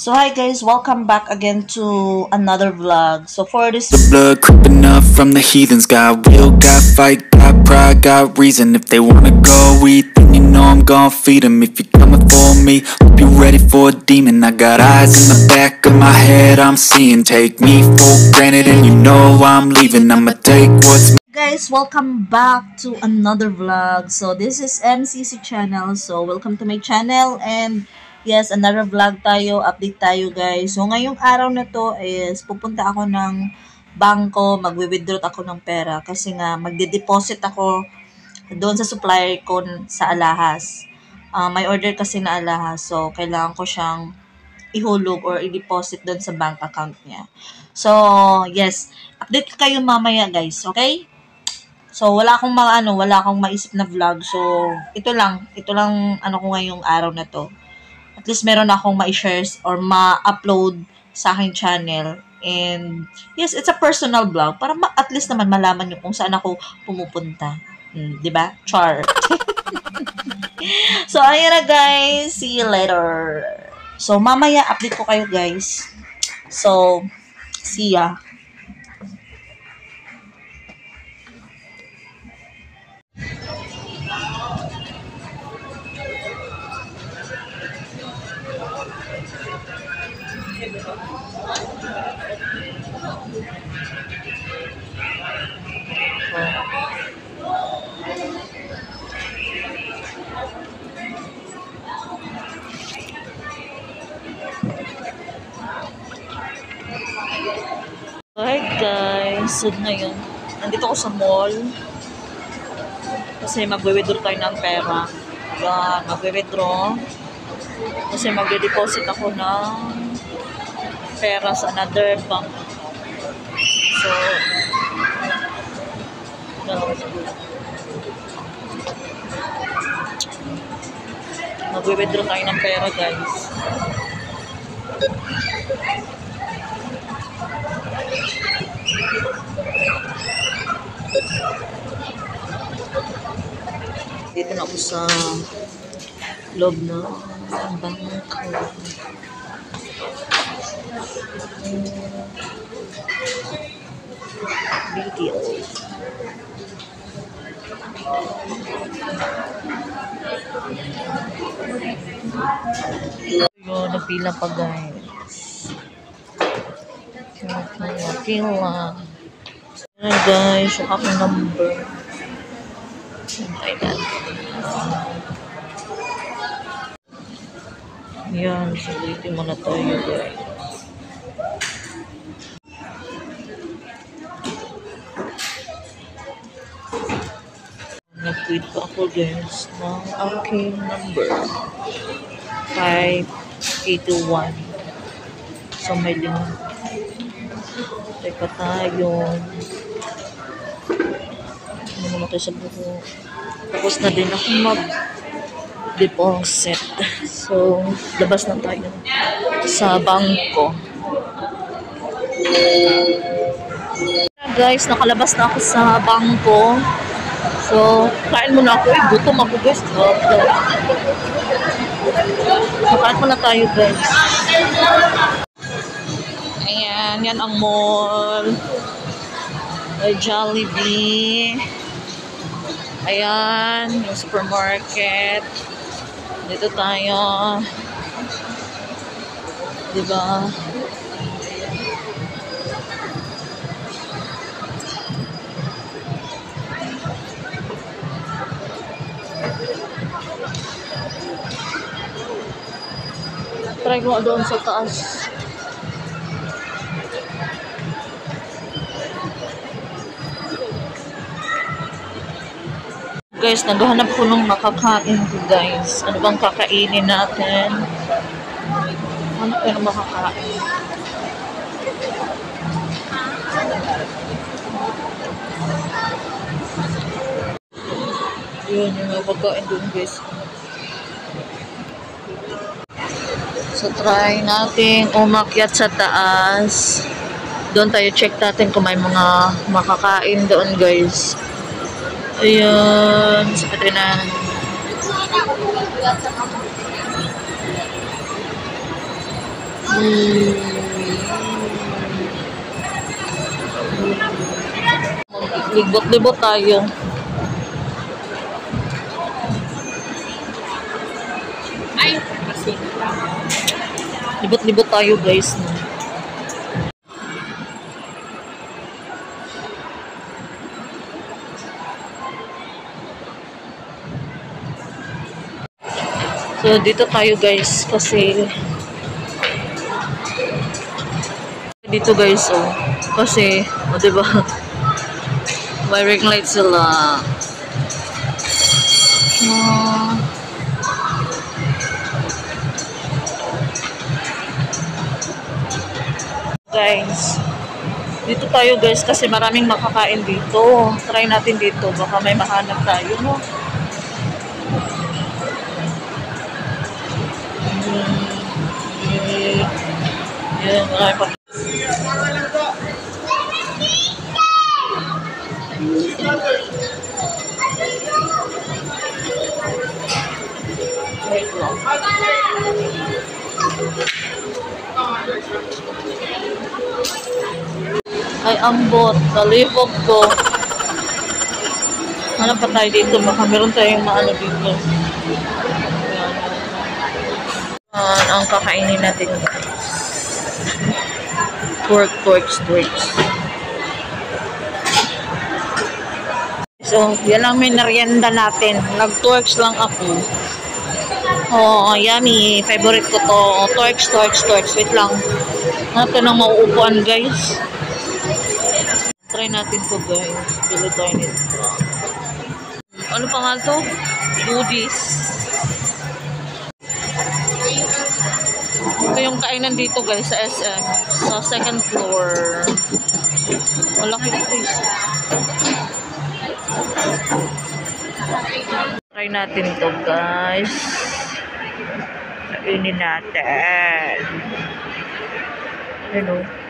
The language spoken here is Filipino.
So hi guys, welcome back again to another vlog. So for this The blood creeping up from the heathens. Got will, got fight, got pride, got reason. If they wanna go eat, then you know I'm gon' feed them. If you're coming for me, hope you're ready for a demon. I got eyes in the back of my head, I'm seeing. Take me for granted and you know I'm leaving. I'ma take what's guys, welcome back to another vlog. So this is MCC channel. So welcome to my channel and yes, another vlog tayo, update tayo guys. So ngayong araw na to is pupunta ako ng bangko, magwi-withdraw ako ng pera kasi nga magde-deposit ako doon sa supplier ko sa Alahas. May order kasi na Alahas. So kailangan ko siyang ihulog or i-deposit doon sa bank account niya. So, yes, update ko kayo mamaya guys, okay? So, wala akong maisip na vlog. So, ito lang ano ko ngayong araw na to. At least meron akong ma-share or ma-upload sa aking channel. And, yes, it's a personal vlog para at least naman malaman nyo kung saan ako pumupunta. Diba? Char. So, ayun na guys. See you later. So, mamaya update ko kayo guys. So, see ya. Alright guys, so ngayon, nandito ako sa mall kasi magwe-withdraw tayo ng pera. Yan, magwe-withdraw kasi magde-deposit ako ng pera sa another bank. So, magwe-withdraw tayo ng pera guys. Dito na ako sa loob na bangko. BTO. Yun, napila pa guys. Napila. Ayan guys, yung aking number. Ayan. Yan, sulitin muna tayo guys. Nag-tweet pa ako guys ng aking number. 5821. So may link. Teka tayo. Ano naman tayo sa buko. Tapos na din ako mag-deposit. So, labas na tayo sa bangko. Guys, nakalabas na ako sa bangko. So, kain muna ako. Gutom ako guys. So, kain muna tayo guys. Ayan, yan ang mall. May Jollibee. Ayan, yung supermarket. Dito tayo. Diba? Try ko doon sa taas. Guys, naghahanap ko ng makakain ko guys. Ano bang kakainin natin? Ano kaya makakain? Yun, yung mga pagkain doon guys. So, try natin umakyat sa taas. Doon tayo check natin kung may mga makakain doon guys. Ayan, sa Katrina. Libot-libot tayo. Ay, kasi Libot-libot tayo guys. No? So dito tayo guys kasi dito guys oh kasi oh, diba may ring light sila. Guys, dito tayo guys kasi maraming makakain dito. Try natin dito, baka may mahanap tayo, no? Yan, marami pa. Wait lang. Ay, ambot. Talibog ko. Hanap pa tayo dito. Baka meron tayong maano dito. Ayan. Ang kakainin natin. Twerks. So, yan lang may merienda natin. Nag-twerks lang ako. Oh, yummy. Favorite ko to. Oh, twerks. Wait lang. Hanap ko ng mauupuan, guys. Try natin to, guys. Pili tayo nito. Ano pa nga to? Goodies. Ito yung kainan dito, guys, sa SM. Sa second floor. Malaki ito, guys. Try natin to, guys. Kainin natin. Hello.